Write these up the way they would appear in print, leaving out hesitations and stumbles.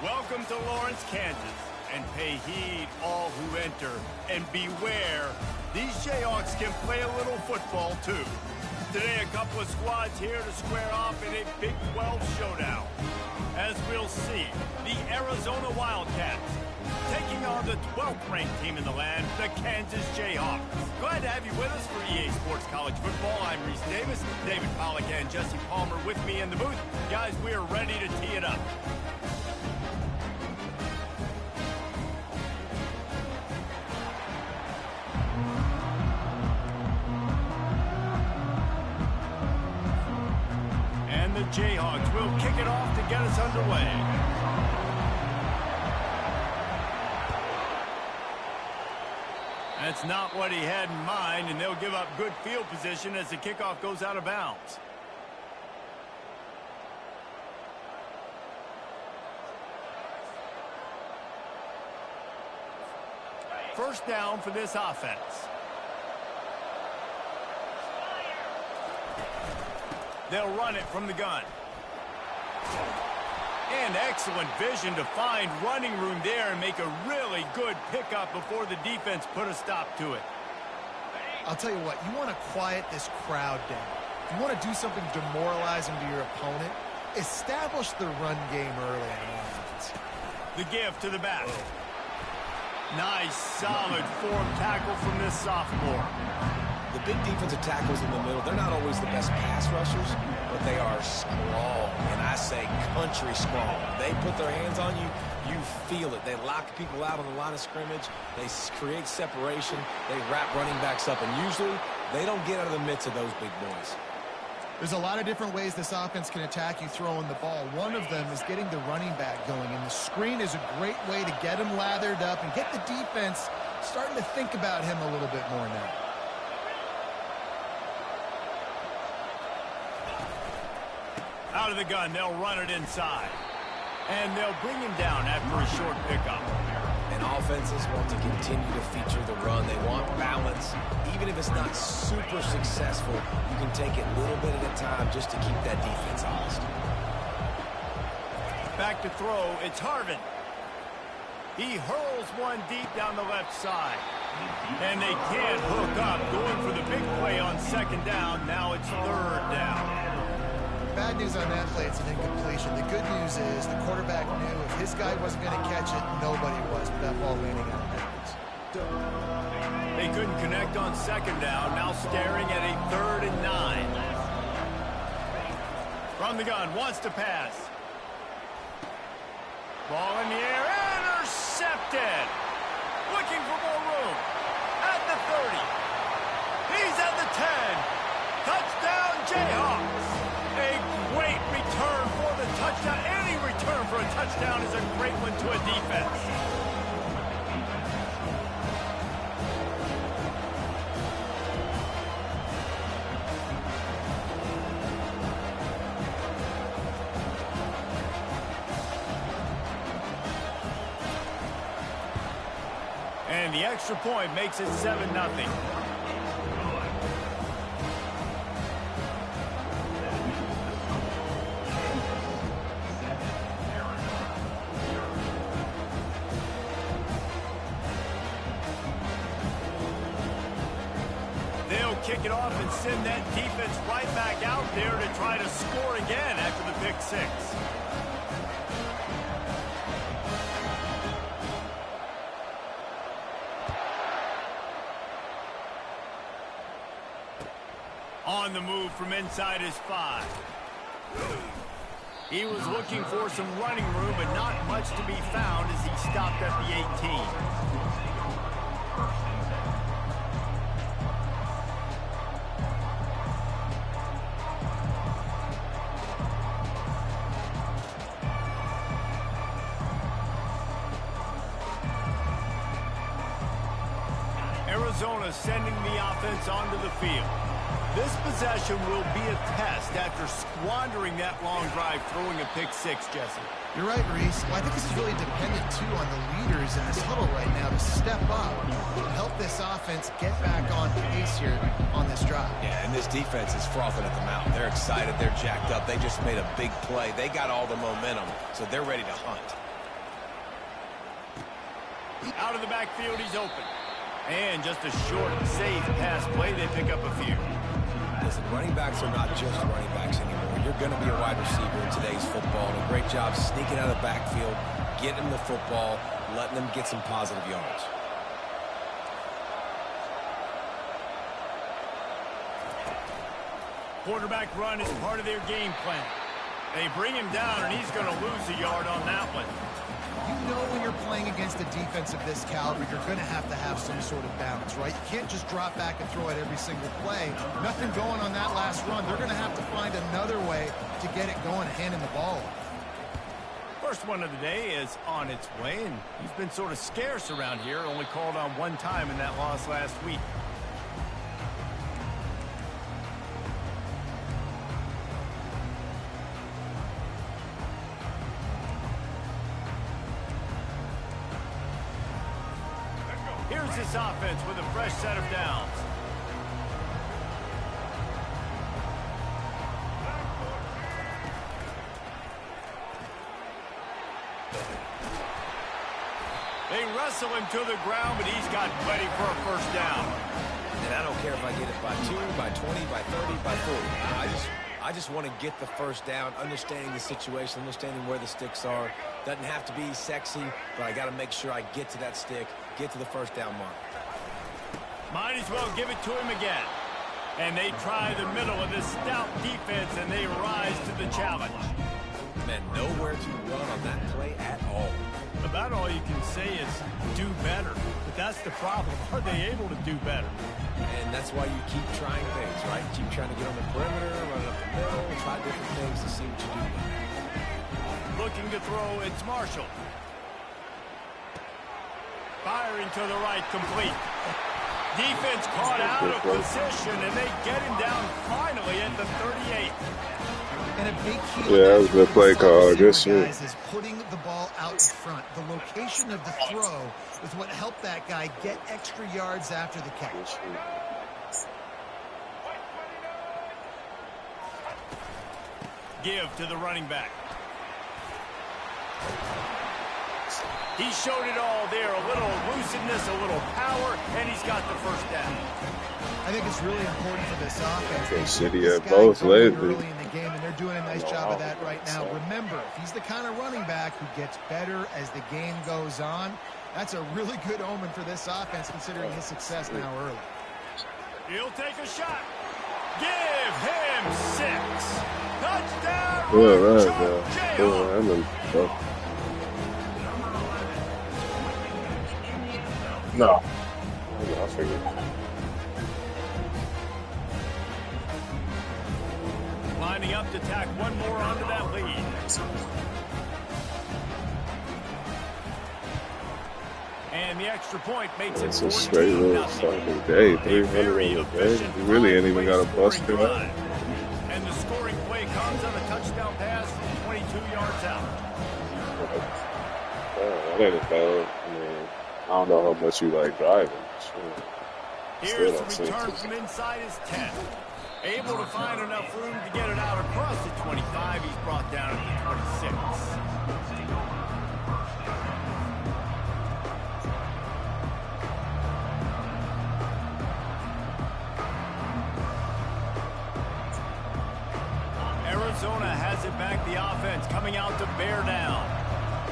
Welcome to Lawrence, Kansas, and pay heed all who enter, and beware, these Jayhawks can play a little football too. Today, a couple of squads here to square off in a Big 12 showdown. As we'll see, the Arizona Wildcats taking on the 12th ranked team in the land, the Kansas Jayhawks. Glad to have you with us for EA Sports College Football. I'm Reese Davis, David Pollack and Jesse Palmer with me in the booth. Guys, we are ready to tee it up. And the Jayhawks will kick it off to get us underway. That's not what he had in mind, and they'll give up good field position as the kickoff goes out of bounds. First down for this offense. They'll run it from the gun. And excellent vision to find running room there and make a really good pickup before the defense put a stop to it. I'll tell you what, you want to quiet this crowd down. If you want to do something demoralizing to your opponent, establish the run game early on offense. The give to the back. Nice, solid form tackle from this sophomore. The big defensive tackles in the middle, they're not always the best pass rushers, but they are strong, and I say country strong. They put their hands on you, you feel it. They lock people out on the line of scrimmage. They create separation. They wrap running backs up, and usually they don't get out of the midst of those big boys. There's a lot of different ways this offense can attack you throwing the ball. One of them is getting the running back going, and the screen is a great way to get him lathered up and get the defense starting to think about him a little bit more now. Out of the gun, they'll run it inside. And they'll bring him down after a short pickup. And offenses want to continue to feature the run. They want balance. Even if it's not super successful, you can take it a little bit at a time just to keep that defense honest. Back to throw, it's Harvin. He hurls one deep down the left side. And they can't hook up, going for the big play on second down. Now it's third down. Bad news on that play, it's an incompletion. The good news is the quarterback knew if his guy wasn't going to catch it, nobody was with that ball landing out of bounds. They couldn't connect on second down, now staring at a 3rd and 9. From the gun, wants to pass. Ball in the air, intercepted. Looking for more room. At the 30. He's at the 10. Touchdown, Jayhawks. A great return for the touchdown. Any return for a touchdown is a great one to a defense. And the extra point makes it 7-0. Kick it off and send that defense right back out there to try to score again after the pick six. On the move from inside his 5. He was looking for some running room, but not much to be found as he stopped at the 18. Arizona sending the offense onto the field. This possession will be a test after squandering that long drive throwing a pick six, Jesse. You're right, Reese. Well, I think this is really dependent, too, on the leaders in this huddle right now to step up and help this offense get back on pace here on this drive. Yeah, and this defense is frothing at the mouth. They're excited. They're jacked up. They just made a big play. They got all the momentum, so they're ready to hunt. Out of the backfield, he's open. And just a short, safe pass play, they pick up a few. Listen, running backs are not just running backs anymore. You're going to be a wide receiver in today's football. And a great job sneaking out of the backfield, getting them the football, letting them get some positive yards. Quarterback run is part of their game plan. They bring him down, and he's going to lose a yard on that one. You know when you're playing against a defense of this caliber, you're going to have some sort of balance, right? You can't just drop back and throw it every single play. Nothing going on that last run. They're going to have to find another way to get it going, handing the ball off. First one of the day is on its way, and he's been sort of scarce around here, only called on one time in that loss last week. Here's this offense with a fresh set of downs. They wrestle him to the ground, but he's got plenty for a first down. And I don't care if I get it by 2, by 20, by 30, by 40. I just want to get the first down, understanding the situation, understanding where the sticks are. Doesn't have to be sexy, but I got to make sure I get to that stick, get to the first down mark. Might as well give it to him again. And they try the middle of this stout defense, and they rise to the challenge. Man, nowhere to run on that play at all. About all you can say is do better. But that's the problem. Are they able to do better? And that's why you keep trying things, right? Keep trying to get on the perimeter, run up the middle, try different things to see what you do. Looking to throw, it's Marshall. Firing to the right, complete. Defense caught out of position, and they get him down finally at the 38. And a big key that was a good play call. Good shit. Is putting the ball out in front. The location of the throw is what helped that guy get extra yards after the catch. Give to the running back. He showed it all there. A little elusiveness, a little power, and he's got the first down. I think it's really important for this offense. Kansas City at both lately. Early in the game, and they're doing a nice job of that right now. Remember, if he's the kind of running back who gets better as the game goes on, that's a really good omen for this offense, considering his success now early. He'll take a shot. Give him 6. Touchdown. Good run, bro. No. I figured. Lining up to tack one more onto that lead. And the extra point makes It's it 14-0. a straight little fucking day. 300 on the day. You really ain't even got a bust for that. And the scoring play comes on a touchdown pass from 22 yards out. That ain't a bad. I mean, I don't know how much you like driving. Sure. Here's the return from inside his 10. Able to find enough room to get it out across the 25. He's brought down at the 26. Arizona has it back. The offense coming out to bear down.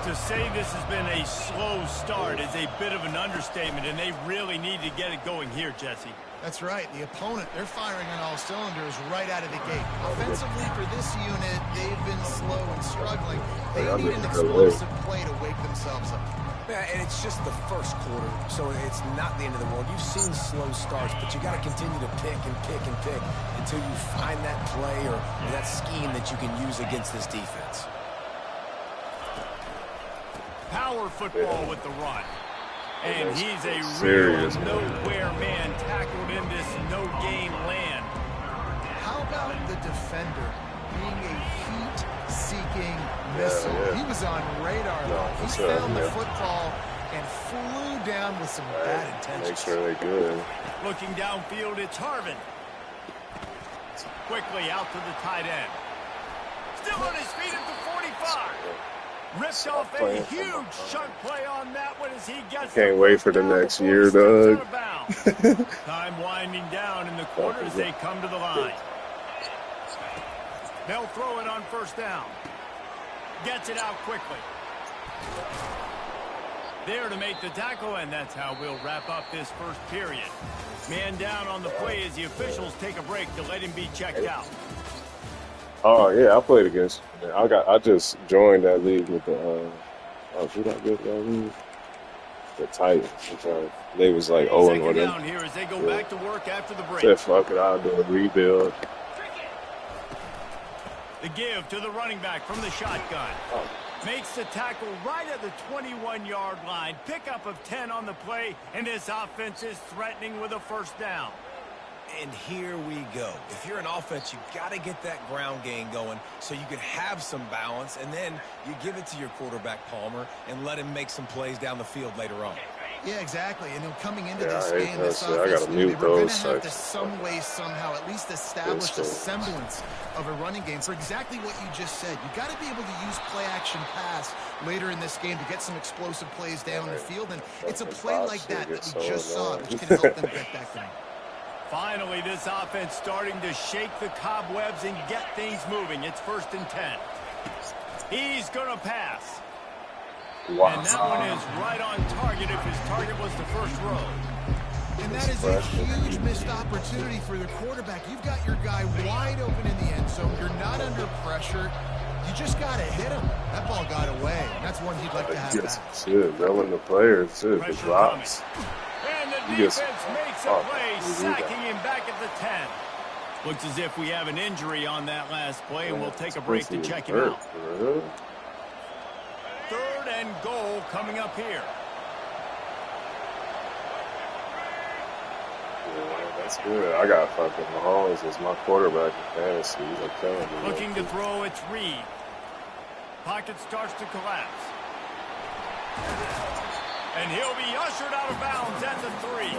To say this has been a slow start is a bit of an understatement, and they really need to get it going here, Jesse. That's right. The opponent, they're firing on all cylinders right out of the gate. Offensively for this unit, they've been slow and struggling. They need an explosive play to wake themselves up. Yeah, and it's just the first quarter, so it's not the end of the world. You've seen slow starts, but you got to continue to pick and pick and pick until you find that play or that scheme that you can use against this defense. Power football with the run. And he's a serious real nowhere man tackled in this no-game land. How about the defender being a heat-seeking missile? He was on radar. He found the football and flew down with some bad intentions. Make sure they're good. Looking downfield, it's Harvin. Quickly out to the tight end. Still on his feet at the 45. Ripped off a huge chunk play on that one as he gets. Can't wait for the next year, Doug. Time winding down in the quarter as they come to the line. They'll throw it on first down. Gets it out quickly. There to make the tackle, and that's how we'll wrap up this first period. Man down on the play as the officials take a break to let him be checked out. Oh yeah, I played against. I just joined that league with the. Should I get that league? The Titans. They was like 0 with them. Here as they go back to work after the break. Said fuck it, I'll do a rebuild. The give to the running back from the shotgun. Makes the tackle right at the 21-yard line. Pickup of 10 on the play, and this offense is threatening with a first down. And here we go. If you're an offense, you've got to get that ground game going so you can have some balance, and then you give it to your quarterback, Palmer, and let him make some plays down the field later on. Yeah, exactly. And coming into this game, this I offense, gotta they mute were going those to have to sites. some way, somehow, at least establish a semblance of a running game for exactly what you just said. You got to be able to use play-action pass later in this game to get some explosive plays down the field. And it's a play like that that we just saw, which can help them get that going. Finally, this offense starting to shake the cobwebs and get things moving. It's 1st and 10. He's going to pass. Wow. And that one is right on target if his target was the first row. And that is a huge missed opportunity for the quarterback. You've got your guy wide open in the end zone. You're not under pressure. You just got to hit him. That ball got away. That's one he'd like to have back. Shit, knowing the players, too. The drops. And the defense makes a play, sacking him back at the 10. Looks as if we have an injury on that last play, and we'll take a break to check him out. 3rd and goal coming up here. Yeah, that's good. I got fucking Mahomes as my quarterback in fantasy. He's like killing me. Looking to throw, it's Reed. Pocket starts to collapse. And he'll be ushered out of bounds at the 3.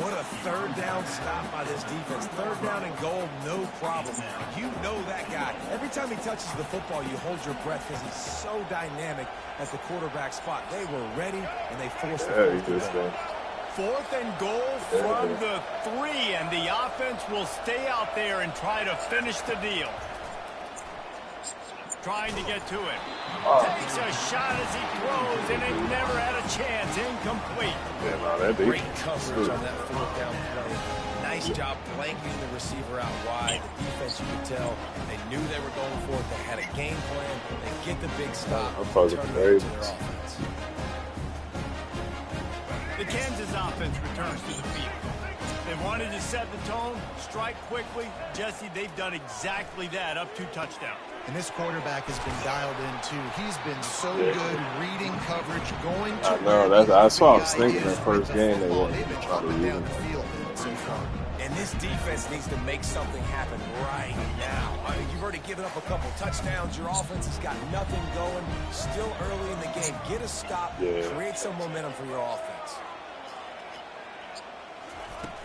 What a 3rd down stop by this defense. 3rd down and goal, no problem. You know that guy. Every time he touches the football, you hold your breath because he's so dynamic at the quarterback spot. They were ready, and they forced the fourth goal. 4th and goal from the 3, and the offense will stay out there and try to finish the deal. Trying to get to it. Takes a shot as he throws, and it never had a chance. Incomplete. Yeah, no, that Great coverage on that 4th down play. Nice job blanking the receiver out wide. The defense, you could tell, they knew they were going for it. They had a game plan. They get the big stop. Turn it over to their offense. The Kansas offense returns to the field. They wanted to set the tone, strike quickly. Jesse, they've done exactly that, up 2 touchdowns. And this quarterback has been dialed in, too. He's been so good reading coverage, going to... I know. That's what I was thinking that first game they were trying to down the field so far. And this defense needs to make something happen right now. I mean, you've already given up a couple touchdowns. Your offense has got nothing going. Still early in the game. Get a stop. Create some momentum for your offense.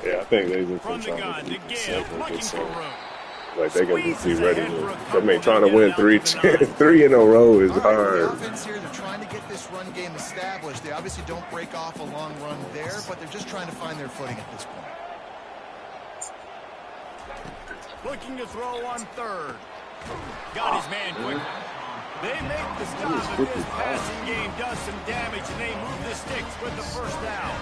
Yeah, I think they just been trying to keep it simple, get some. Like they can just be ready to. I mean, trying to win 3 in a row is hard. The offense here, they're trying to get this run game established. They obviously don't break off a long run there, but they're just trying to find their footing at this point. Looking to throw on 3rd. Got his man quickly. They make the stop, but this passing game does some damage, and they move the sticks with the first down.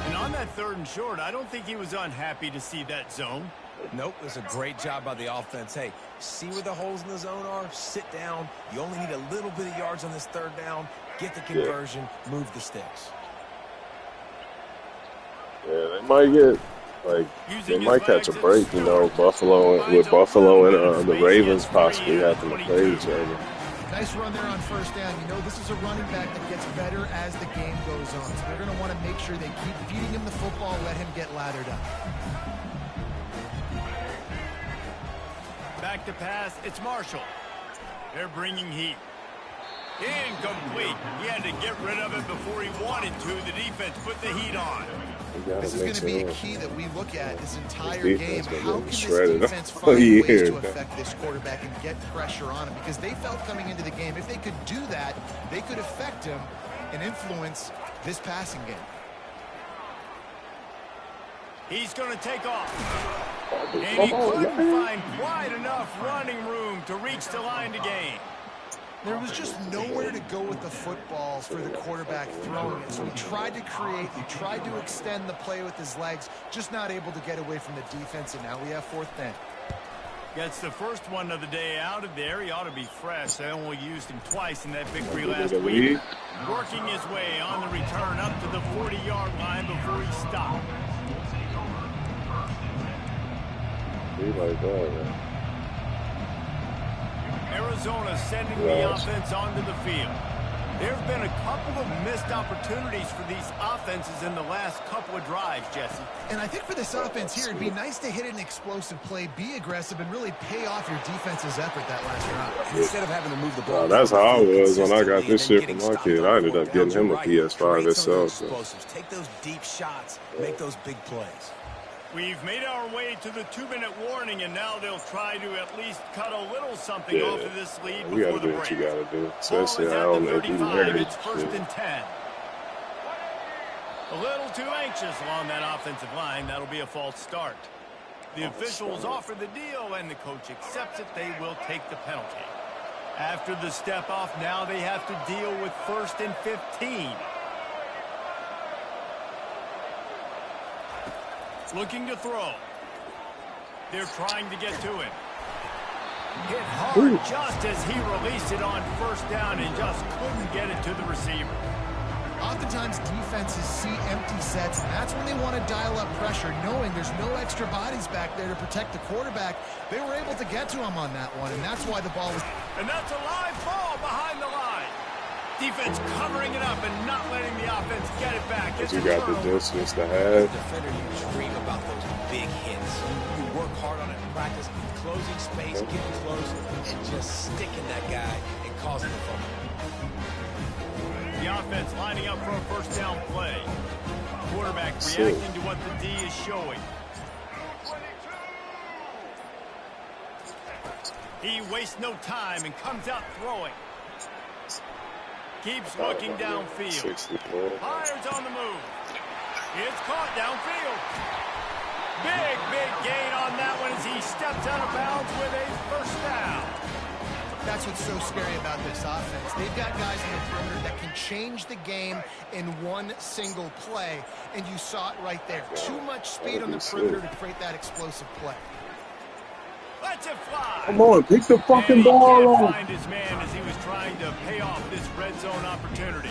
And on that 3rd and short, I don't think he was unhappy to see that zone. Nope, it was a great job by the offense. Hey, see where the holes in the zone are? Sit down. You only need a little bit of yards on this 3rd down. Get the conversion. Move the sticks. Yeah, they might get, like, they might catch a break, you know, Buffalo and the Ravens possibly having to play each other. Nice run there on first down. You know, this is a running back that gets better as the game goes on. So they're going to want to make sure they keep feeding him the football and let him get lathered up. Back to pass. It's Marshall. They're bringing heat. Incomplete. He had to get rid of it before he wanted to. The defense put the heat on. This is going to be a key that we look at this entire game. How can this shredded defense all find ways year. to affect this quarterback and get pressure on him? Because they felt coming into the game, if they could do that, they could affect him and influence this passing game. He's going to take off. And he couldn't find quite enough running room to reach the line to gain. There was just nowhere to go with the football for the quarterback throwing it. So he tried to create, he tried to extend the play with his legs, just not able to get away from the defense, and now we have 4th down. Gets the first one of the day out of there. He ought to be fresh. They only used him twice in that victory last week. Working his way on the return up to the 40-yard line before he stopped. Like that, man. Arizona sending the offense onto the field. There have been a couple of missed opportunities for these offenses in the last couple of drives, Jesse. And I think for this offense here, it'd be nice to hit an explosive play, be aggressive, and really pay off your defense's effort that last drive. Instead of having to move the ball. That's how I was when I got this shit from my kid. I ended up getting him a PS5 itself. So. Take those deep shots, make those big plays. We've made our way to the 2-minute warning, and now they'll try to at least cut a little something off of this lead before the break. You gotta do what you gotta do. Especially on the 35, it's 1st and 10. A little too anxious along that offensive line. That'll be a false start. The officials offer the deal, and the coach accepts it. They will take the penalty. After the step off, now they have to deal with 1st and 15. Looking to throw. They're trying to get to it. Hit hard just as he released it on 1st down and just couldn't get it to the receiver. Oftentimes defenses see empty sets, and that's when they want to dial up pressure, knowing there's no extra bodies back there to protect the quarterback. They were able to get to him on that one, and that's why the ball was... And that's a live ball behind the line. Defense covering it up and not letting the offense get it back. It's you got the distance to have. Defender, you dream about those big hits. You work hard on it in practice, closing space, getting close, and just sticking that guy and causing the fumble. The offense lining up for a 1st down play. Quarterback reacting to what the D is showing. He wastes no time and comes out throwing. Keeps looking downfield. Fires on the move. It's caught downfield. Big gain on that one as he steps out of bounds with a 1st down. That's what's so scary about this offense. They've got guys in the perimeter that can change the game in one single play, and you saw it right there. Too much speed on the perimeter to create that explosive play. Lets it fly. Come on, pick the fucking ball off. Find his man as he was trying to pay off this red zone opportunity.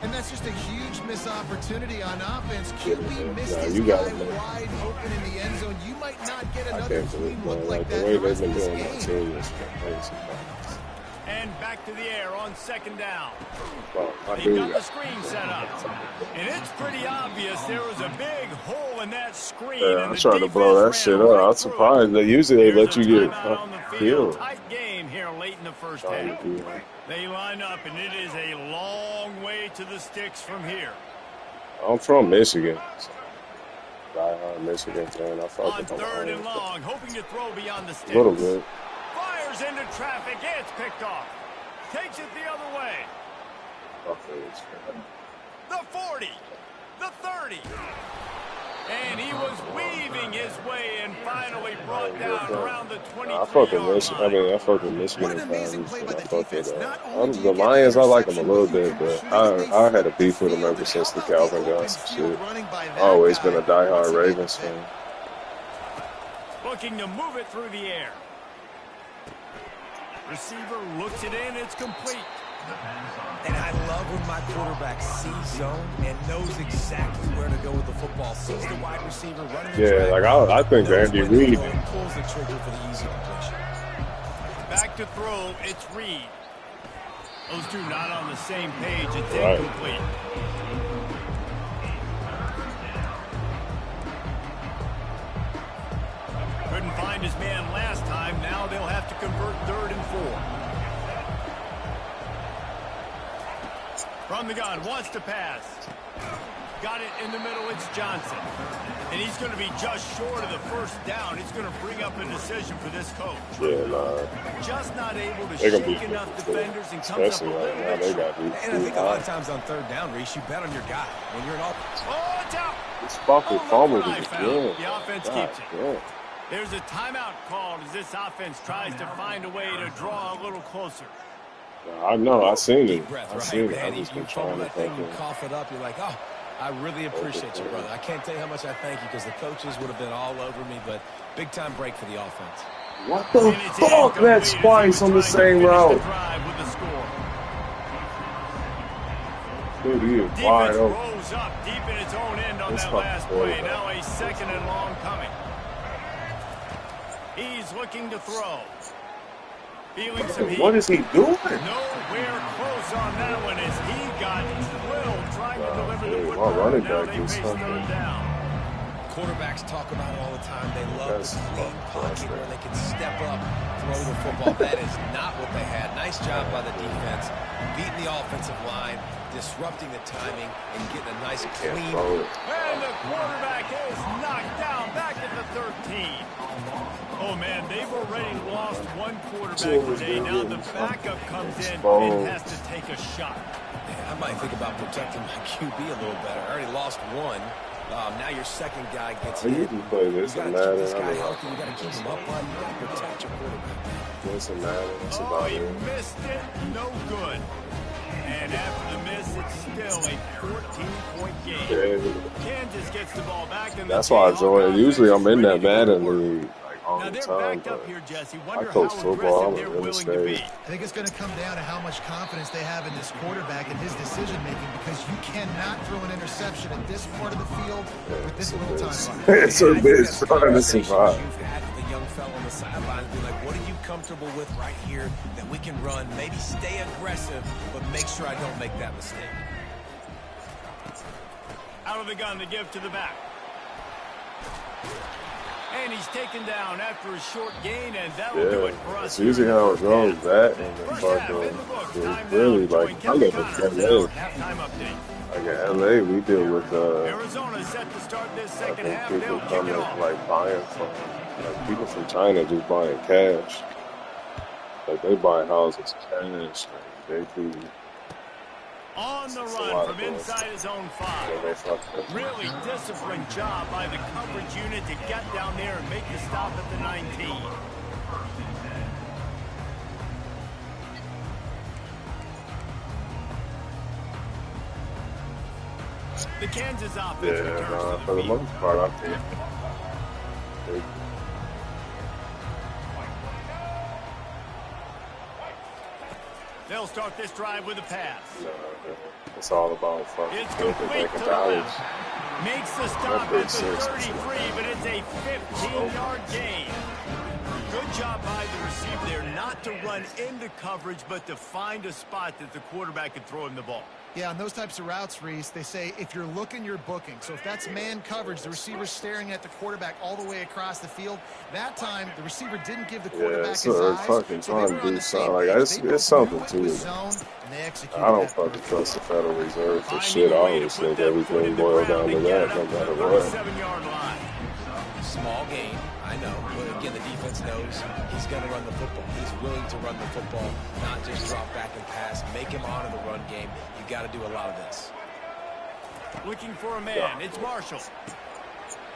And that's just a huge missed opportunity on offense. QB missed his guy wide open in the end zone. You might not get another clean look like that the rest of this game. And back to the air on 2nd down. They've got the screen set up. And it's pretty obvious there was a big hole in that screen. Yeah, I tried to blow that shit up. I was surprised that usually they let you get killed. Tight game here late in the 1st half. They line up, and it is a long way to the sticks from here. I'm from Michigan. Die-hard Michigan fan. I fuck on 3rd and long, hoping to throw beyond the sticks. A little bit. Fires into traffic. It's picked off. Takes it the other way. The 40. The 30. And he was weaving his way and finally brought down around the 23-yard line. I fuck with Michigan. What an amazing play by the defense. The Lions, I like them a little bit, but I had a beef with them ever since the Calvin Johnson shit. I've always been a diehard Ravens fan. Looking to move it through the air. Receiver looks it in. It's complete. And I love when my quarterback sees zone and knows exactly where to go with the football. Sees the wide receiver running the track. Like I think Andy Reid pulls the trigger for the easy completion. Back to throw, it's Reid. Those two not on the same page. It's incomplete. Couldn't find his man last time. Now they'll have to convert 3rd and 4. From the gun, wants to pass. Got it in the middle, it's Johnson. And he's going to be just short of the first down. It's going to bring up a decision for this coach. Yeah, nah. Just not able to They're gonna be shake enough difficult, defenders and comes up a especially little right now. bit They short. got to be And I think a lot of times on third down, Reese, you bet on your guy when you're in offense. Oh, it's out. This fucking Oh, fumble look what I is found. good. The offense God, keeps it. yeah. There's a timeout called as this offense tries to find a way to draw a little closer. I know. I seen it. Deep breath, I right, seen it. I man. just You been fumble trying to that thing, you fucking. cough it up, you're like, oh, I really appreciate you, brother. I can't tell you how much I thank you because the coaches would have been all over me, but big-time break for the offense. What the And it's fuck? incomplete That's as he twice was on the trying to same finish the route. drive with the score. Dude, he is wide Defense open. rolls up deep in its own end on This that fucking last play. quarterback. Now a second and long coming. He's looking to throw. Feeling some heat. What is he doing? Nowhere close on that one as he got drilled trying to deliver the dude, my football. running Now back they is face fucking- third down. Quarterbacks talk about it all the time. They love That's the clean fucking pocket frustrating. where they can step up, throw the football. That is not what they had. Nice job by the defense, beating the offensive line, disrupting the timing, and getting a nice clean. Throw it. And the quarterback is knocked down back at the 13. Oh, man, they've already lost one quarterback today. Now the backup comes in and has to take a shot. Man, I might think about protecting my QB a little better. I already lost one. Now your second guy gets I hit. usually play You this got and to keep that, this and guy I healthy. You got to keep him upright. You got to protect your quarterback. this and that. That's Oh, about he it. missed it. No good. And after the miss, it's still a 14-point game. Yeah. Kansas gets the ball back. And the That's why I Jayhawk enjoy it. Usually I'm in that offense is ready to go to Madden work. league like all Now the they're time, backed but up here, Jesse. I Wonder coach how football. I'm aggressive in they're real willing to be. estate. I think it's going to come down to how much confidence they have in this quarterback and his decision-making, because you cannot throw an interception at this part of the field with this little timeline. It's a bitch trying to Conversations survive. you've had with the young fellow on the sideline, be like, what are you comfortable with right here that we can run? Maybe stay aggressive, but make sure I don't make that mistake. Out of the gun to give to the back. And he's taken down after a short gain, and that'll do it for Yeah, us. it's usually how it goes. That and then First half in fucking, the books. it's Timeout. really Join like I Kevin live in Connors with LA. our halftime update. Like in LA, we deal with Arizona set to start this I second think half. people They'll kick coming it off. like buying from like people from China just buying cash. Like they buy houses cash. Like they do. On the It's a run lot from of bullshit. inside his own Yeah, 5. they fucked up. Really disciplined job by the coverage unit to get down there and make the stop at the 19. The Kansas offense Yeah, returns nah, to for the the field. most part, I think they, They'll start this drive with a pass. it's all about fucking It's filthy complete making to the dollars. left. Makes the stop at the 33, but it's a 15-yard gain. Good job by the receiver there not to run into coverage, but to find a spot that the quarterback could throw him the ball. Yeah, on those types of routes, Reese, they say if you're looking, you're booking. So if that's man coverage, the receiver's staring at the quarterback all the way across the field. That time, the receiver didn't give the quarterback Yeah, his so eyes. fucking So they trying were to on do the same something. Like page. it's They both something knew it to was it. zone, and they executed I don't that fucking perfectly. trust the Federal Reserve for Finding shit. I a way to always put think that foot everything in the boils ground down to to get that, it no up to the matter what. 37-yard line. Small gain, I know, but again, the defense knows he's going to run the football. He's willing to run the football, not just drop back and pass, make him honor the run game. You got to do a lot of this. Looking for a man. It's Marshall.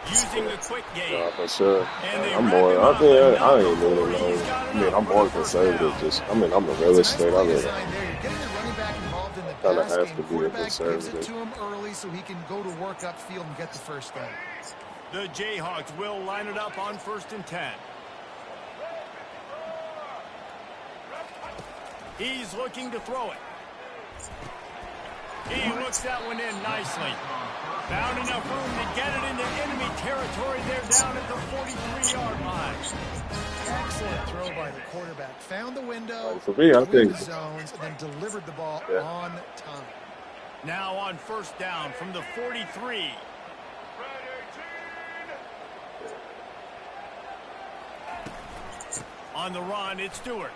Using the quick game. Yeah, for sure. And they I'm wrap more. him I up, think and I ain't number really 4, he's know. got I mean, enough I'm for more the first conservative. down. Just, I mean, I'm a real It's a nice estate. I play live. design there. You're getting your running back involved in the Kinda pass have game. to be a Quarterback gives it conservative. to him early so he can go to work upfield and get the first down. The Jayhawks will line it up on 1st and 10. He's looking to throw it. He looks that one in nicely. Found enough room to get it into enemy territory. They're down at the 43-yard line. Excellent throw by the quarterback. Found the window, Like, for me, I between think- the zones, and then delivered the ball Yeah. on time. Now on 1st down from the 43. On the run, it's Stewart.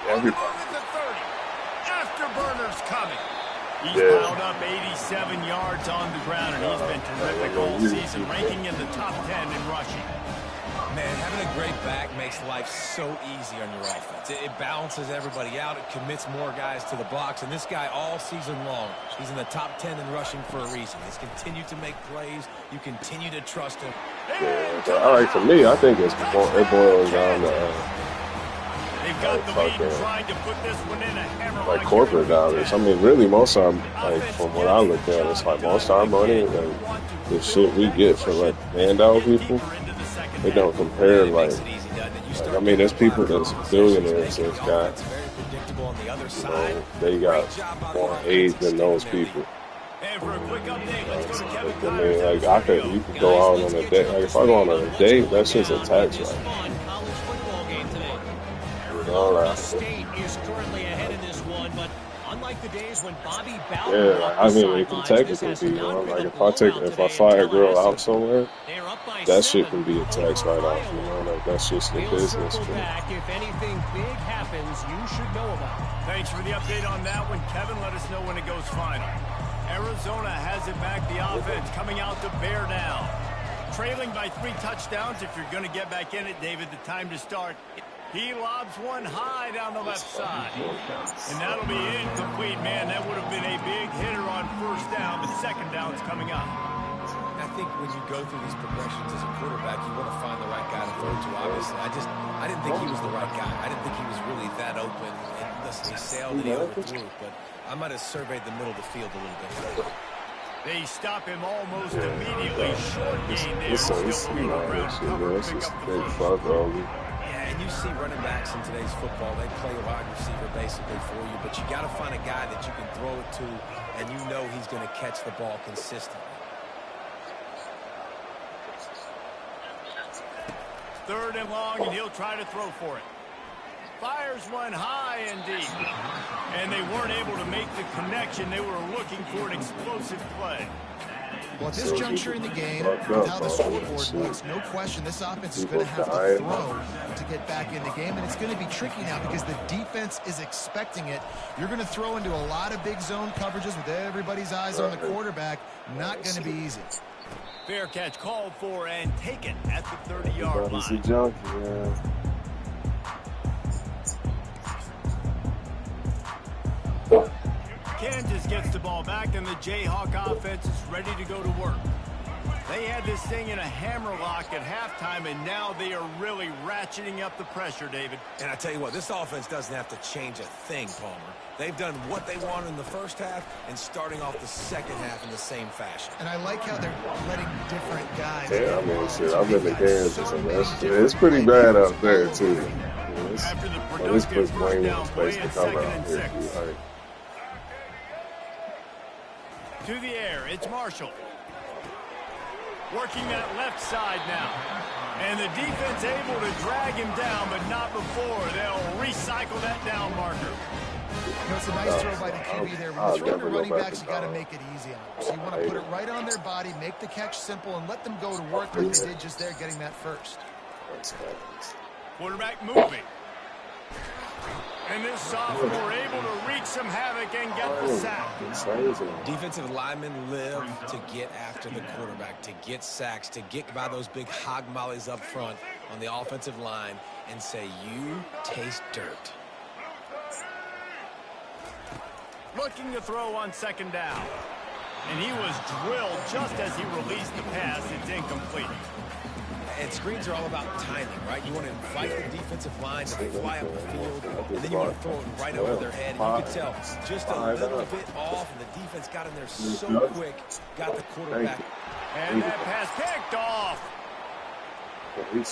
Everybody. At the 30. afterburners coming. He's Yeah. piled up 87 yards on the ground, and he's been terrific all season, ranking in the top 10 in rushing. Man, having a great back makes life so easy on your offense. It balances everybody out. It commits more guys to the box. And this guy all season long, he's in the top 10 in rushing for a reason. He's continued to make plays. You continue to trust him. Yeah. All right, for me, I think it boils down to They've got the lead and trying to put this one in a hammer like corporate dollars. I mean, really, most of our, like, from what I look at, it's like most of our money, like, the shit we get for, like, handout people, it don't compare, like, I mean, there's people that's billionaires that's got, you know, they got more aid than those people. And for a quick update, let's go to Kevin I Connors. mean, like, you could go out on a date. Like, if I go on a date, that's just a tax, right? You know, like, State is currently ahead in this one, but unlike the days when Bobby Bowden yeah, walked I the mean, it can sidelines, this technically has be, you not know, been like, a if I blowout fly a today girl in out Tallahassee. somewhere, They're up by that shit 7 can be a tax over write-off, you know, Iowa. like, that's just the We'll business. circle But, back if anything big happens you should know about. Thanks for the update on that one, Kevin. Let us know when it goes final. Arizona has it back, the offense coming out to bear down. Trailing by 3 touchdowns. If you're going to get back in it, David, the time to start. He lobs one high down the left side. And that'll be incomplete, man. That would have been a big hitter on first down, but second down's coming up. I think when you go through these progressions as a quarterback, you want to find the right guy to throw to, obviously. I didn't think he was the right guy. I didn't think he was really that open. And listen, he sailed and he overthrew, but I might have surveyed the middle of the field a little bit better. They stop him almost immediately. Short gain there. it's Still you know, ground it's cover, just pick up the big first. fuck over. Yeah, and you see running backs in today's football, they play a wide receiver basically for you, but you got to find a guy that you can throw it to, and you know he's going to catch the ball consistently. Third and long, and he'll try to throw for it. Fires one high and deep. And they weren't able to make the connection. They were looking for an explosive play. Well, at this juncture in the game, with how the scoreboard looks, no question this offense is going to have to throw to get back in the game, and it's going to be tricky now because the defense is expecting it. You're going to throw into a lot of big zone coverages with everybody's eyes on the quarterback. Not going to be easy. Fair catch called for and taken at the 30-yard He's a line. junkie, man. Kansas gets the ball back, and the Jayhawk offense is ready to go to work. They had this thing in a hammerlock at halftime, and now they are really ratcheting up the pressure, David. And I tell you what, this offense doesn't have to change a thing, Palmer. They've done what they wanted in the first half and starting off the second half in the same fashion. And I like how they're letting different guys. Yeah, I mean, shit, I've been to Kansas, and it's pretty bad up there, too. You know, After the this productive puts first Wayne in down his play place to and cover second out and here. 6. Like, To the air, it's Marshall. Working that left side now. And the defense able to drag him down, but not before. They'll recycle that down marker. You know, it's a nice throw by the QB there. When you throw into running backs, you got to make it easy on them. So you want to put it right on their body, make the catch simple, and let them go to work like they did just there, getting that first. Quarterback moving. And this sophomore able to wreak some havoc and get the sack. Defensive linemen live to get after the quarterback, to get sacks, to get by those big hog mollies up front on the offensive line and say, you taste dirt. Looking to throw on second down. And he was drilled just as he released the pass. It's incomplete. And screens are all about timing, right? You want to invite the defensive line to fly up the field, and then you want to throw it right over their head. And you can tell just a little bit off, and the defense got in there so quick, got the quarterback. And that pass picked off.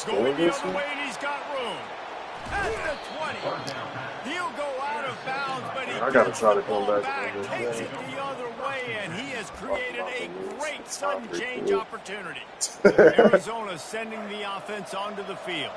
Going the other way, and he's got room. At the 20. He'll go out of bounds, but he gets the ball back, takes it the other way, and he has created a great sudden change opportunity. Arizona sending the offense onto the field.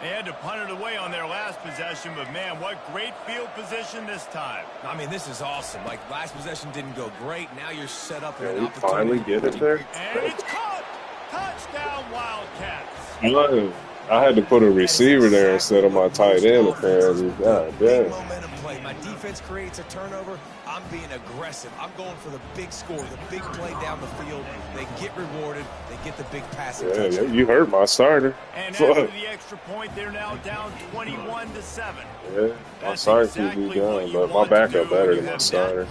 They had to punt it away on their last possession, but man, what great field position this time. I mean, this is awesome. Like, last possession didn't go great. Now you're set up in Can an we opportunity. finally get it there? And it's caught. Touchdown, Wildcats. I had to put a receiver there instead of my tight end, apparently. God Big damn. momentum play. my defense creates a turnover, I'm being aggressive. I'm going for the big score, the big play down the field. They get rewarded. They get the big passing touchdown. You hurt my starter. And after the extra point, they're now down 21-7. Yeah, my starter could be done, but my backup better than my starter.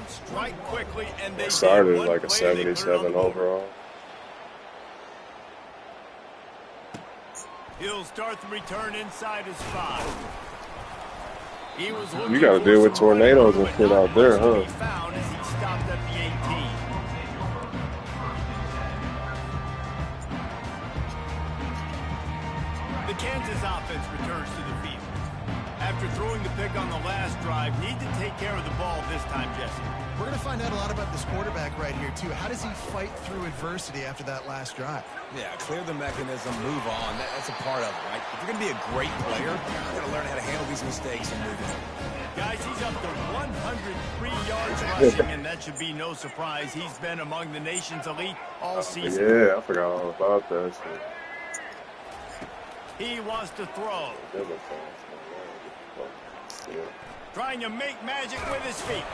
Strike quickly, and they started like a 77 overall. He'll start the return inside his 5. You got to deal with tornadoes and shit out there, huh? Found as he stopped at the 18. The Kansas offense returns to the field. After throwing the pick on the last drive, need to take care of the ball this time, Jesse. We're going to find out a lot about this quarterback right here, too. How does he fight through adversity after that last drive? Yeah, clear the mechanism, move on. That's a part of it, right? If you're going to be a great player, you've got to learn how to handle these mistakes and move on. Guys, he's up to 103 yards rushing, and that should be no surprise. He's been among the nation's elite all season. Yeah, I forgot all about that. He wants to throw. Trying to make magic with his feet.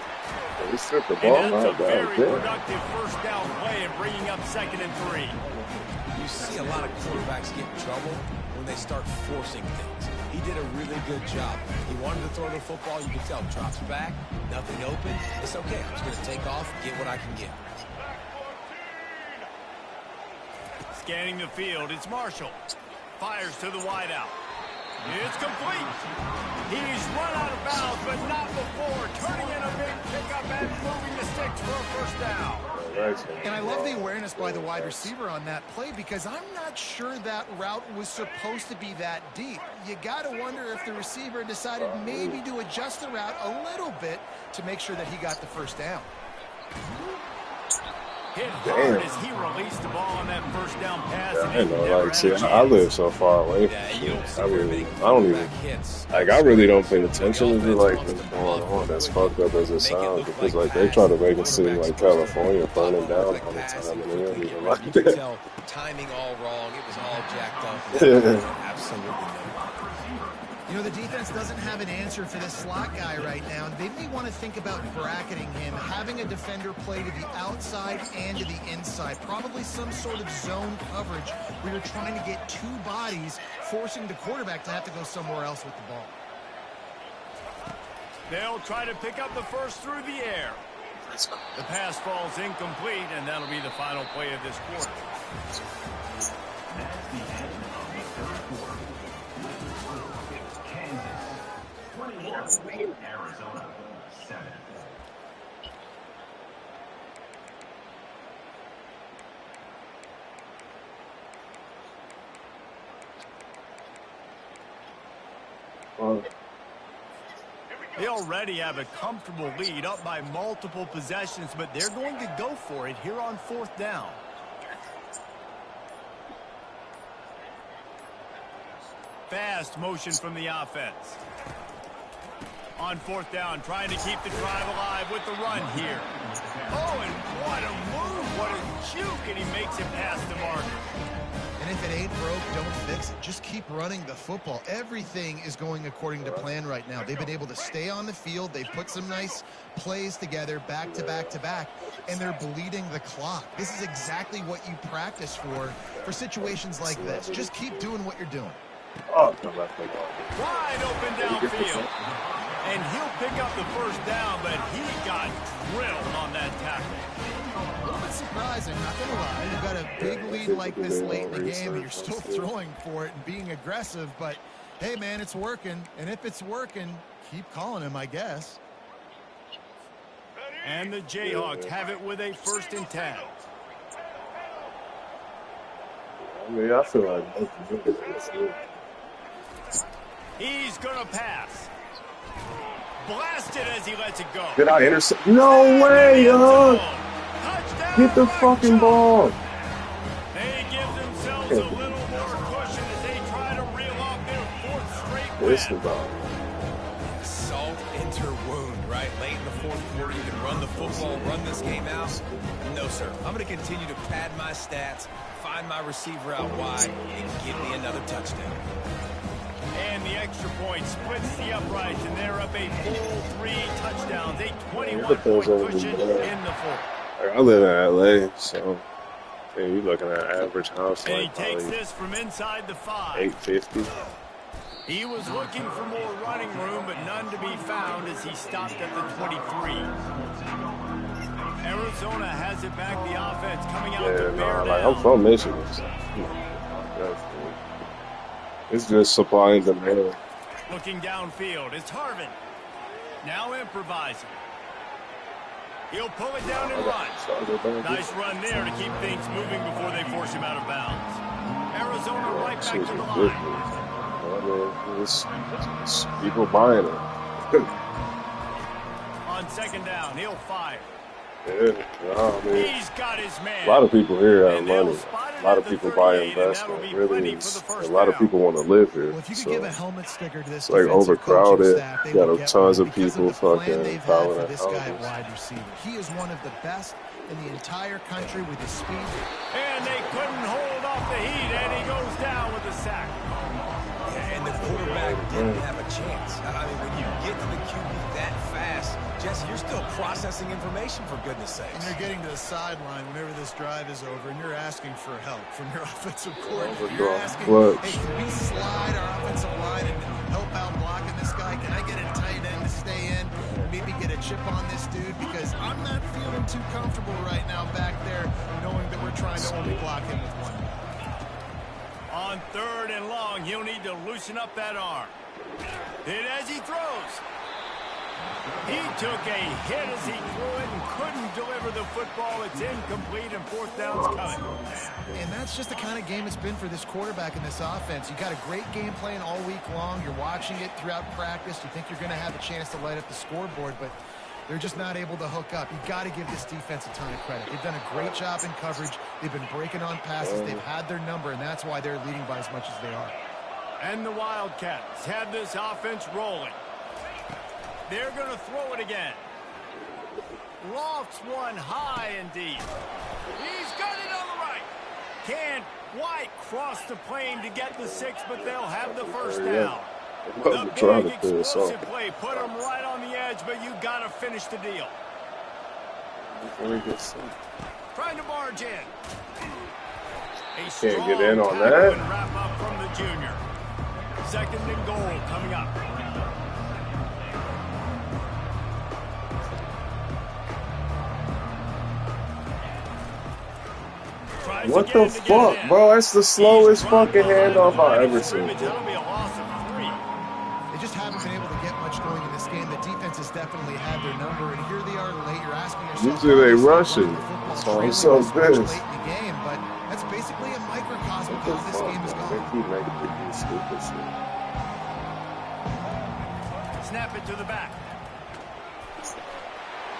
He stripped the ball and that's out. a very productive first down play and bringing up 2nd and 3. You see a lot of quarterbacks get in trouble when they start forcing things. He did a really good job. He wanted to throw the football. You can tell. Drops back. Nothing open. It's okay. I'm just going to take off, get what I can get. Scanning the field. It's Marshall. Fires to the wideout. It's complete. He's run out of bounds, but not before. Turning in a big pickup and moving the sticks for a first down. And I love the awareness by the wide receiver on that play because I'm not sure that route was supposed to be that deep. You got to wonder if the receiver decided maybe to adjust the route a little bit to make sure that he got the first down. Hit hard as he released the ball on that first down pass. Yeah, I know, like, see, I live so far away from shit. I really don't pay attention to like what's going on. That's fucked up as it sounds because like they try to make it seem like California burning down all the time, and they don't even like that. Timing all wrong. It was all jacked up. Absolutely no. You know, the defense doesn't have an answer for this slot guy right now. They may want to think about bracketing him, having a defender play to the outside and to the inside. Probably some sort of zone coverage where you're trying to get 2 bodies, forcing the quarterback to have to go somewhere else with the ball. They'll try to pick up the first through the air. The pass falls incomplete, and that'll be the final play of this quarter. That's the end of the third quarter. Kansas 21, Arizona 7. They already have a comfortable lead, up by multiple possessions, but they're going to go for it here on 4th down. Fast motion from the offense. On 4th down, trying to keep the drive alive with the run here. Oh, and what a move, what a juke, and he makes it past the marker. And if it ain't broke, don't fix it. Just keep running the football. Everything is going according to plan right now. They've been able to stay on the field. They've put some nice plays together, back to back to back, and they're bleeding the clock. This is exactly what you practice for situations like this. Just keep doing what you're doing. Oh, wide open downfield. And he'll pick up the first down, but he got drilled on that tackle. A little bit surprising, not going to lie. You've got a big lead like this late in the game, and you're still throwing for it and being aggressive. But, hey, man, it's working. And if it's working, keep calling him, I guess. And the Jayhawks have it with a 1st and 10. I mean, I feel like he's going to pass. Blasted as he lets it go. Did I intercept? No way, Get the fucking ball. They give themselves a little more cushion as they try to reel off their 4th straight win. Salt enter wound, right? Late in the 4th quarter, you can run the football, run this game out. No, sir. I'm going to continue to pad my stats, find my receiver out wide, and give me another touchdown. And the extra point splits the uprights, and they're up a full 3 touchdowns. A 21-point cushion in the fourth. I live in LA, so yeah, you're looking at average house And like he takes this from inside the 5. 850. He was looking for more running room, but none to be found as he stopped at the 23. Arizona has it back. The offense coming out to bear down. Like I'm from Michigan, so it's just supply and demand. Looking downfield, it's Harvin. Now improvising. He'll pull it down and run. Nice run there to keep things moving before they force him out of bounds. Arizona right back to the line. It's people buying it. On second down, he'll fire. Yeah, I mean, He's got his man. a lot of people here have money. A lot of people buy investment. Really, a lot of people want to live here. Well, if you could so give a helmet sticker to this it's like overcrowded. Staff, You got tons of people fucking following this guy at wide receiver. He is one of the best in the entire country with his speed. And they couldn't hold off the heat, and he goes down with a sack. Yeah, and the quarterback didn't have a chance. I mean, when you get to the QB that fast, Jesse, you're still processing information, for goodness sakes. And you're getting to the sideline whenever this drive is over, and you're asking for help from your offensive coordinator. You're asking, hey, can we slide our offensive line and help out blocking this guy? Can I get a tight end to stay in? Maybe get a chip on this dude? Because I'm not feeling too comfortable right now back there, knowing that we're trying to only block him with one. On third and long, he'll need to loosen up that arm. Hit as he throws. He took a hit as he threw it and couldn't deliver the football. It's incomplete and fourth down's coming. And that's just the kind of game it's been for this quarterback in this offense. You got a great game plan all week long. You're watching it throughout practice. You think you're going to have a chance to light up the scoreboard, but they're just not able to hook up. You've got to give this defense a ton of credit. They've done a great job in coverage. They've been breaking on passes. They've had their number, and that's why they're leading by as much as they are. And the Wildcats have this offense rolling. They're going to throw it again. Lofts one high and deep. He's got it on the right. Can't quite cross the plane to get the 6, but they'll have the first down. The big explosive play put him right on the edge, but you got to finish the deal. Trying to barge in. A Can't get in on that. And wrap up from the junior. Second and goal coming up. What the fuck, bro? That's the slowest fucking handoff I've ever seen. They just haven't been able to get much going in this game. The defense has definitely had their number, and here they are late. You're asking yourself, usually they rush it. So I'm so pissed. Late in the game, but that's basically a microcosm of how this game is going. They keep making stupid shit. Snap it to the back.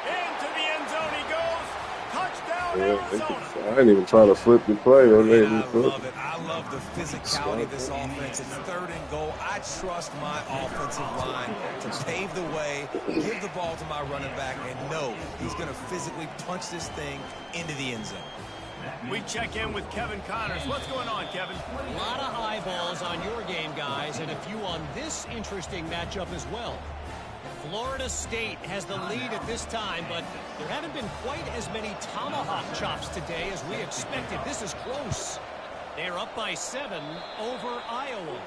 Into the end zone he goes. Touchdown, Arizona. I ain't even trying to flip the play. I love it. I love the physicality of this offense. It's third and goal. I trust my offensive line to pave the way, give the ball to my running back, and know he's going to physically punch this thing into the end zone. We check in with Kevin Connors. What's going on, Kevin? A lot of eyeballs on your game, guys, and a few on this interesting matchup as well. Florida State has the lead at this time, but there haven't been quite as many tomahawk chops today as we expected. This is close. They're up by 7 over Iowa.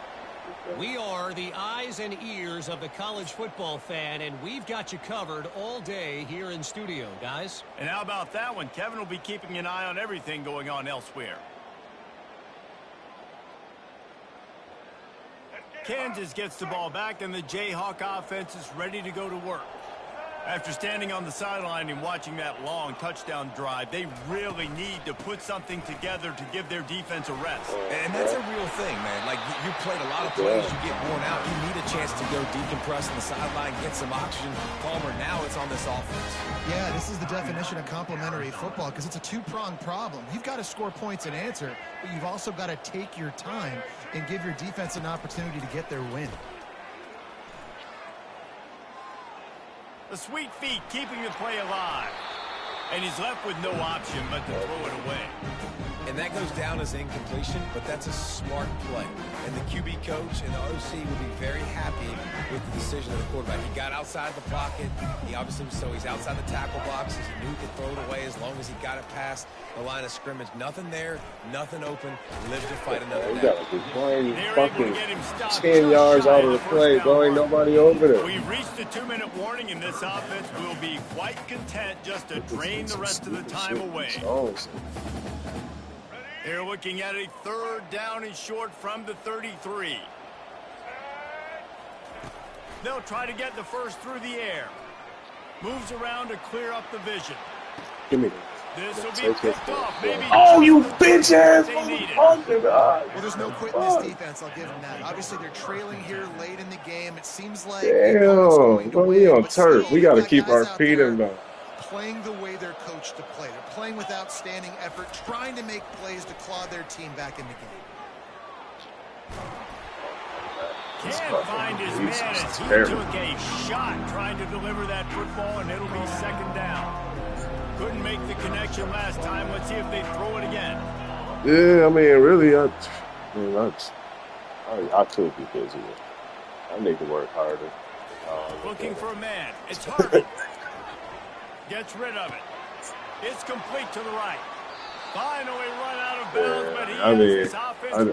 We are the eyes and ears of the college football fan, and we've got you covered all day here in studio, guys. And how about that one? Kevin will be keeping an eye on everything going on elsewhere. Kansas gets the ball back, and the Jayhawk offense is ready to go to work. After standing on the sideline and watching that long touchdown drive, they really need to put something together to give their defense a rest. And that's a real thing, man. Like, you played a lot of plays, you get worn out. You need a chance to go decompress on the sideline, get some oxygen. Palmer, now it's on this offense. Yeah, this is the definition of complementary football because it's a two-pronged problem. You've got to score points and answer, but you've also got to take your time and give your defense an opportunity to get their win. The sweet feet keeping the play alive. And he's left with no option but to throw it away. And that goes down as incompletion, but that's a smart play. And the QB coach and the OC will be very happy with the decision of the quarterback. He got outside the pocket. He obviously was he's outside the tackle boxes. He knew he could throw it away as long as he got it past the line of scrimmage. Nothing there, nothing open. Live to fight another You day. got to be playing fucking 10 yards out of the play, bro. Ain't nobody over there. We've reached the 2-minute warning, and this offense will be quite content just to drain the rest of the time away. They're looking at a 3rd down and short from the 33. They'll try to get the first through the air. Moves around to clear up the vision. Give me This will be picked off. Maybe oh, you bitch ass motherfucker! Well, there's no quitting this defense. I'll give them that. Obviously, they're trailing here late in the game. It seems like damn, bro, we on turf. We got to keep our feet in the. Playing the way they're coached to play. They're playing with outstanding effort, trying to make plays to claw their team back in the game. Can't find his man as he took a shot trying to deliver that football, and it'll be 2nd down. Couldn't make the connection last time. Let's see if they throw it again. Yeah, I mean, really, I could be busy. I need to work harder. Looking for a man. It's Harvey. Gets rid of it. It's complete to the right. Finally run out of bounds, but he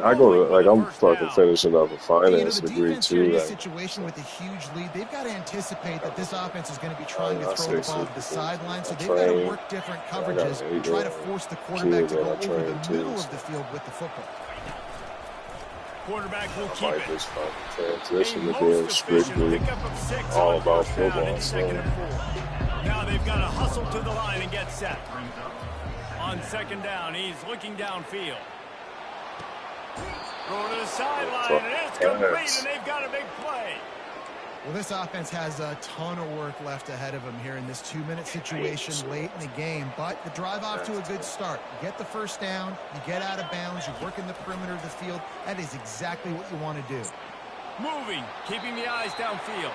I go to, like, I'm fucking finishing up a finance the degree defense here in too. this situation with a huge lead, they've got to anticipate that this offense is going to be trying to throw the ball to the sideline, so they've got to work different coverages, try to force the quarterback to go over the middle of the field with the football. Quarterback will keep it. This transition again, strictly all about football. So. Now they've got to hustle to the line and get set. On 2nd down, he's looking downfield. Throw to the sideline, and it's complete, and they've got a big play. Well, this offense has a ton of work left ahead of them here in this 2-minute situation late in the game, but the drive off to a good start. You get the first down, you get out of bounds, you're working the perimeter of the field. That is exactly what you want to do. Moving, keeping the eyes downfield.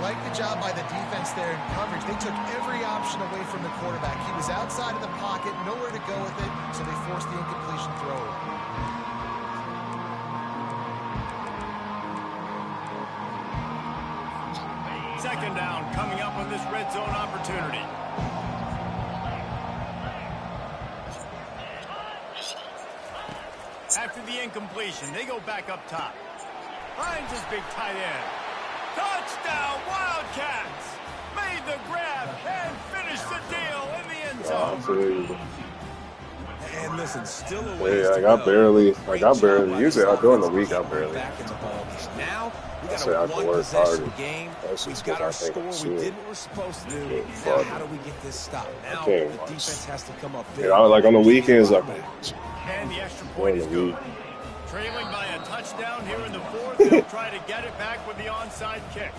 Like the job by the defense there in coverage. They took every option away from the quarterback. He was outside of the pocket, nowhere to go with it, so they forced the incompletion throw. 2nd down coming up on this red zone opportunity. After the incompletion, they go back up top. Finds his big tight end. Touchdown, Wildcats! Made the grab and finished the deal in the end zone. And listen, still a ways I barely, usually I do in the week, I barely. Now, we got I have to work harder. Game. That's We just got our because I think score. We I'm did what we're supposed to do. Now, how do we get this stopped? Now, the defense has to come up big. Yeah, like on the weekends, And the extra point is good. Trailing by a touchdown here in the 4th, they'll try to get it back with the onside kick.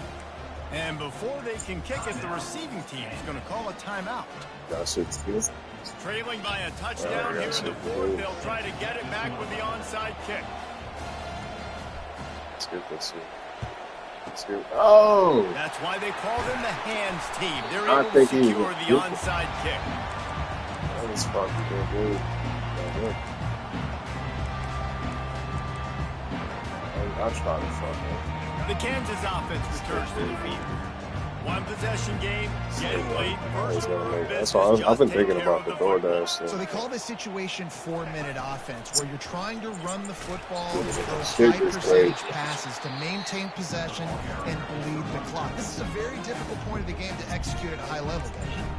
And before they can kick it, the receiving team is going to call a timeout. That's it. Trailing by a touchdown here in the 4th, they'll try to get it back with the onside kick. Let's see. Oh! That's why they call them the hands team. They're able to secure the onside kick. That was fucking good. I tried to fuck him. The Kansas offense returns to the field. One possession game, getting late. That's why I've been thinking about the DoorDash thing. So they call this situation 4-minute offense, where you're trying to run the football with those high percentage passes to maintain possession and bleed the clock. This is a very difficult point of the game to execute at a high level.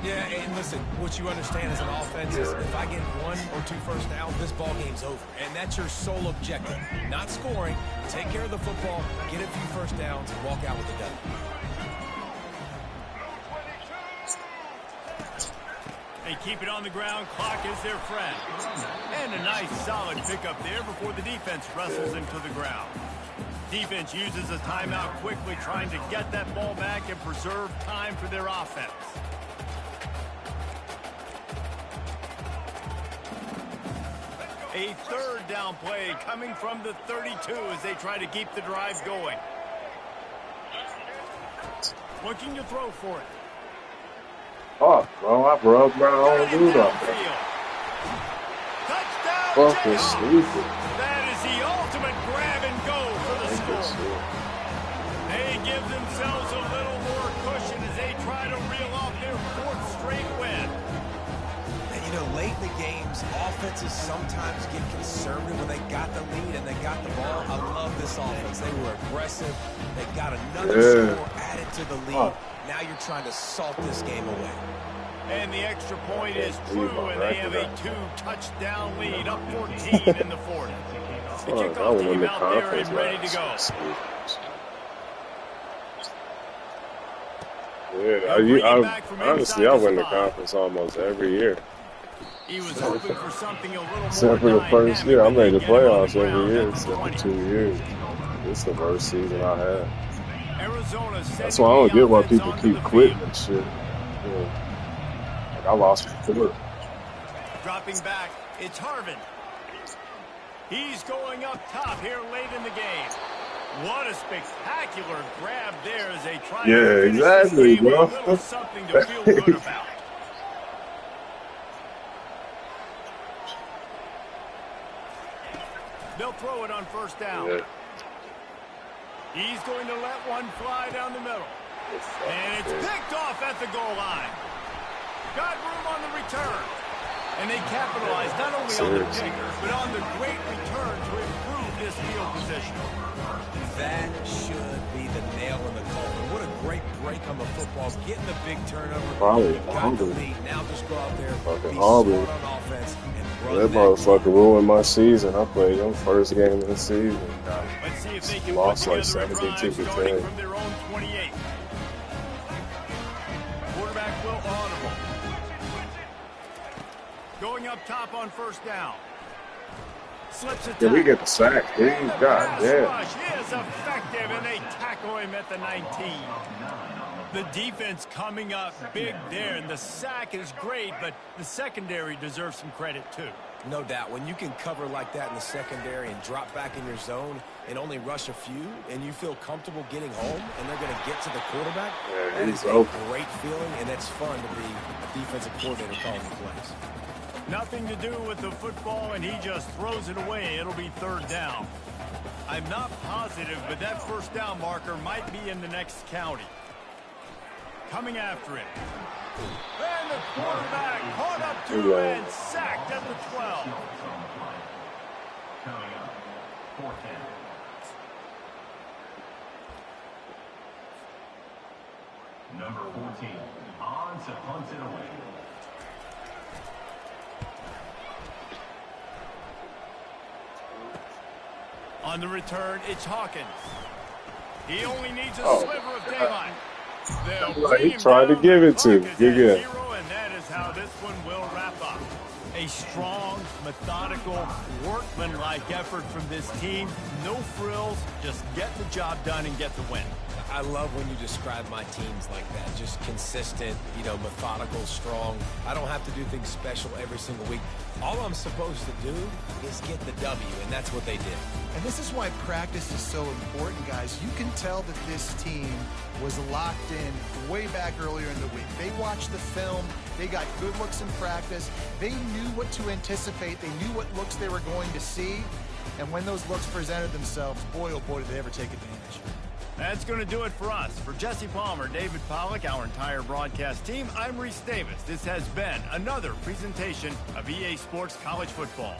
Yeah, and listen, what you understand as an offense is if I get 1 or 2 first downs, this ball game's over. And that's your sole objective. Not scoring, take care of the football, get a few first downs, and walk out with the W. They keep it on the ground. Clock is their friend. And a nice solid pickup there before the defense wrestles him to the ground. Defense uses a timeout quickly, trying to get that ball back and preserve time for their offense. A 3rd down play coming from the 32 as they try to keep the drive going. Looking to throw for it. Oh, bro, I broke my own boot up. Touchdown! fucking stupid. That is the ultimate grab and go for the score. They give themselves a little more cushion as they try to reel off their 4th straight win. And, you know, late in the games, offenses sometimes get conservative when they got the lead and they got the ball. I love this offense. They were aggressive. They got another score added to the lead. Now you're trying to salt this game away. And the extra point is true, and they have a 2-touchdown lead, up 14 in the 4th. The kickoff team out there is ready to go. Yeah, honestly, I win the conference almost every year. He was hoping for something a little more except for the first year. I made the playoffs every year except for 2 years. This is the worst season I had. That's why I don't get why people keep quitting and shit. Yeah. Like I lost before. Dropping back, it's Harvin. He's going up top here late in the game. What a spectacular grab there as they try to finish this game with a little something to feel good about. They'll throw it on 1st down. Yeah. He's going to let one fly down the middle. And it's picked off at the goal line. Got room on the return. And they capitalize not only on the pick, but on the great return to improve this field position. That should be the nail in the coffin. What a great break on the football. Getting the big turnover. Probably got the lead. Now just go out there, fucking be smart on offense, and that motherfucker ruined my season. I played them first game of the season. Let's see if they can lost like 72 to 10. from their own 28. Quarterback Will Audible. Going up top on 1st down. Slips it we get the sack, dude. God damn. Rush is effective, and they tackle him at the 19. The defense coming up big there, and the sack is great, but the secondary deserves some credit too. No doubt. When you can cover like that in the secondary and drop back in your zone and only rush a few, and you feel comfortable getting home, and they're going to get to the quarterback, that is a great feeling, and it's fun to be a defensive coordinator calling the plays. Nothing to do with the football, and he just throws it away. It'll be 3rd down. I'm not positive, but that 1st down marker might be in the next county. Coming after it. And the quarterback caught up to and sacked at the 12. Coming up, 4th down. Number 14, on to punt it away. On the return, it's Hawkins. He only needs a sliver of daylight. He tried to give it to him. And that is how this one will wrap up. A strong, methodical, workmanlike effort from this team. No frills, just get the job done and get the win. I love when you describe my teams like that. Just consistent, you know, methodical, strong. I don't have to do things special every single week. All I'm supposed to do is get the W, and that's what they did. And this is why practice is so important, guys. You can tell that this team was locked in way back earlier in the week. They watched the film. They got good looks in practice. They knew what to anticipate. They knew what looks they were going to see. And when those looks presented themselves, boy, oh boy, did they ever take advantage. That's going to do it for us. For Jesse Palmer, David Pollack, our entire broadcast team, I'm Reese Davis. This has been another presentation of EA Sports College Football.